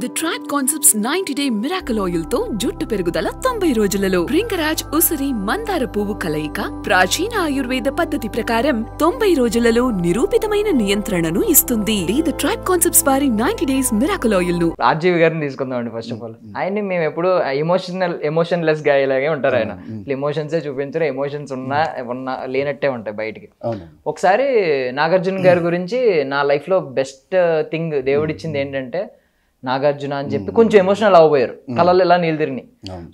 The Trad Concepts 90-day Miracle Oil తో జుట్టు పెరుగుదల 90 రోజులలో రింగరాజ్ ఉసిరి మందార పువ్వు కలయిక ప్రాచీన ఆయుర్వేద పద్ధతి ప్రకారం 90 రోజులలో నిరూపితమైన నియంత్రణను ఇస్తుంది. The Trad Concepts వారి 90 days Miracle Oil ను రాజీవ్ గారిని తీసుకుందామండి. ఫస్ట్ ఆఫ్ ఆల్ ఆయన్ని మేము ఎప్పుడు ఎమోషన్లెస్ గా ఇలాగే ఉంటారు. ఆయన ఎమోషన్సే చూపించారు. ఎమోషన్స్ ఉన్నా లేనట్టే ఉంటాయి బయటికి. ఒకసారి నాగార్జున గారి గురించి నా లైఫ్ లో బెస్ట్ థింగ్ దేవుడిచ్చింది ఏంటంటే నాగార్జున అని చెప్పి కొంచెం ఎమోషనల్ అవ్వబోయారు. కళలు ఎలా నీళ్ళు తిరిగి.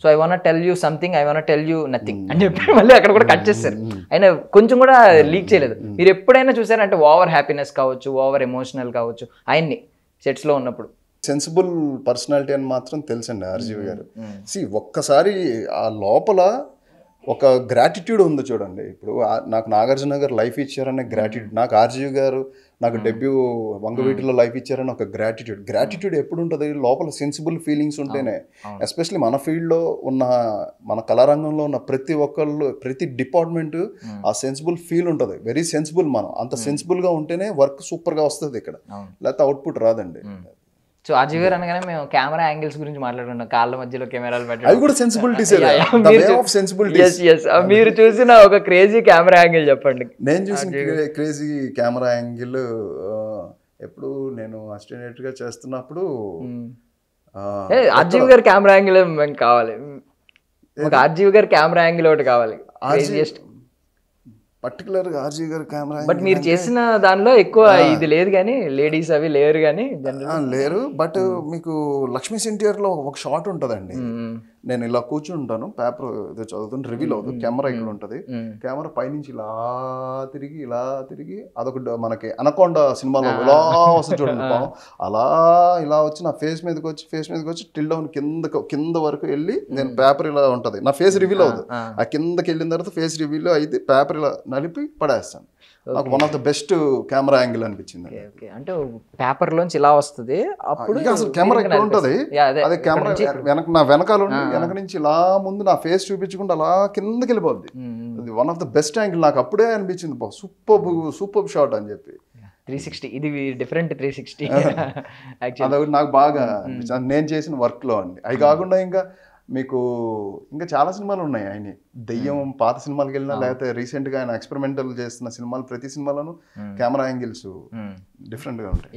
So I want tell you something, I want tell you nothing అని చెప్పి మళ్ళీ అక్కడ కూడా కట్ చేస్తారు. ఆయన కొంచెం కూడా లీక్ చేయలేదు. మీరు ఎప్పుడైనా చూసారంటే ఓవర్ హ్యాపీనెస్ కావచ్చు, ఓవర్ ఎమోషనల్ కావచ్చు, ఆయన్ని సెట్స్ లో ఉన్నప్పుడు సెన్సిబుల్ పర్సనాలిటీ అని మాత్రం తెలుసండి ఆర్జీవి గారు. ఒక్కసారి ఆ లోపల ఒక గ్రాటిట్యూడ్ ఉంది చూడండి. ఇప్పుడు నాకు నాగార్జున గారు లైఫ్ ఇచ్చారనే గ్రాటిట్యూడ్, నాకు ఆర్జీవి గారు నాకు డెబ్యూ వంగవీటిలో లైఫ్ ఇచ్చారని ఒక గ్రాటిట్యూడ్ ఎప్పుడు ఉంటుంది? లోపల సెన్సిబుల్ ఫీలింగ్స్ ఉంటేనే. ఎస్పెషల్లీ మన ఫీల్డ్లో ఉన్న, మన కళారంగంలో ఉన్న ప్రతి ఒక్కళ్ళు, ప్రతి డిపార్ట్మెంట్ ఆ సెన్సిబుల్ ఫీల్ ఉంటుంది. Very sensible. మనం అంత సెన్సిబుల్గా ఉంటేనే వర్క్ సూపర్గా వస్తుంది ఇక్కడ, లేకపోతే అవుట్పుట్ రాదండి. సో ఆర్జీవి గారు అనగానే మేము కెమెరా యాంగిల్స్ గురించి మాట్లాడుకున్నాం. కాళ్ళ మధ్యలో కెమెరాలు పెట్టడం, అవి కూడా సెన్సిబిలిటీస్. మీరు చూసిన ఒక క్రేజీ కెమెరా యాంగిల్ చెప్పండి. నేను చూసిన క్రేజీ కెమెరా యాంగిల్ ఎప్పుడు నేను అసిస్టెంట్ గా చేస్తున్నప్పుడు ఆర్జీవి గారి కెమెరా యాంగిల్ మేము కావాలి. ఒక ఆర్జీవి గారి కెమెరా యాంగిల్ ఒకటి కావాలి. పర్టికులర్ గా ఆర్జీవి గారి కెమెరా. బట్ మీరు చేసిన దానిలో ఎక్కువ ఇది లేదు కానీ, లేడీస్ అవి లేరు కానీ లేరు. బట్ మీకు లక్ష్మీ సెంటియర్ లో ఒక షాట్ ఉంటదండి. నేను ఇలా కూర్చుని ఉంటాను, పేపర్ ఏదో చదువుతాను, రివీల్ అవుతుంది, కెమెరా ఇక్కడ ఉంటుంది. కెమెరా పైనుంచి ఇలా తిరిగి అదొక మనకి అనకొండ సినిమాలో ఇలా వస్తుంది చూడండి, అలా ఇలా వచ్చి నా ఫేస్ మీదకి వచ్చి టిల్ డౌన్ కింద వరకు వెళ్ళి, నేను పేపర్ ఇలా ఉంటుంది, నా ఫేస్ రివీల్ అవుతుంది. ఆ కిందకి వెళ్ళిన తర్వాత ఫేస్ రివీల్ అయితే పేపర్ ఇలా నలిపి పడేస్తాను. నాకు one of the best camera angle అనిపించింది. అంటే పేపర్ లోంచి ఇలా వస్తుంది, అప్పుడు అసలు కెమెరా ఇక్కడ ఉంటుంది, అదే కెమెరా నా వెనకాల ఉండి వెనక నుంచి ఇలా ముందు నా ఫేస్ చూపించకుండా అలా కిందకి వెళ్ళిపోద్ది. అది one of the best angle. నాకు అప్పుడే అనిపించింది సూపర్ షాట్ అని చెప్పి. 360 ఇది డిఫరెంట్ 360. అదొకటి నాకు బాగా నేను చేసిన వర్క్ లో అండి. అవి కాకుండా ఇంకా చాలా సినిమాలు ఉన్నాయి ఆయన. దెయ్యం పాత సినిమాలకు వెళ్ళినా, లేకపోతే రీసెంట్ గా ఆయన ఎక్స్పెరిమెంటల్ చేస్తున్న సినిమాలు, ప్రతి సినిమాలోనూ కెమెరా యాంగిల్స్ డిఫరెంట్ గా ఉంటాయి.